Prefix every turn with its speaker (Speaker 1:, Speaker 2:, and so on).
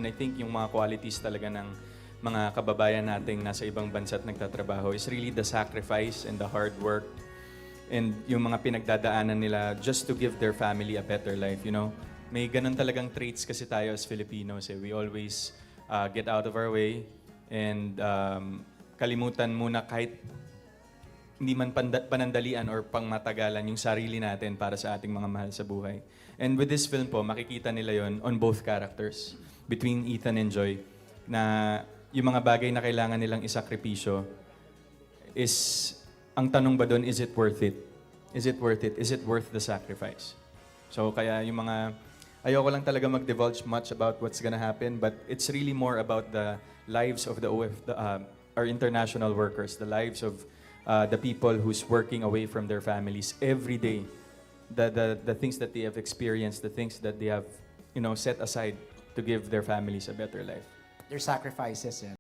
Speaker 1: And I think yung mga qualities talaga ng mga kababayan nating nasa ibang bansa at nagtatrabaho is really the sacrifice and the hard work and yung mga pinagdadaanan nila just to give their family a better life, you know? May ganun talagang traits kasi tayo as Filipinos. We always get out of our way and kalimutan muna kahit hindi man panandalian or pangmatagalan yung sarili natin para sa ating mga mahal sa buhay. And with this film po, makikita nila yon on both characters, between Ethan and Joy, na yung mga bagay na kailangan nilang isakripisyo is, ang tanong ba doon, is it worth it? Is it worth it? Is it worth the sacrifice? So kaya yung mga, ayoko lang talaga mag-divulge much about what's gonna happen, but it's really more about the lives of our international workers, the lives of the people who's working away from their families every day, the things that they have experienced, the things that they have, set aside to give their families a better life.
Speaker 2: Their sacrifices.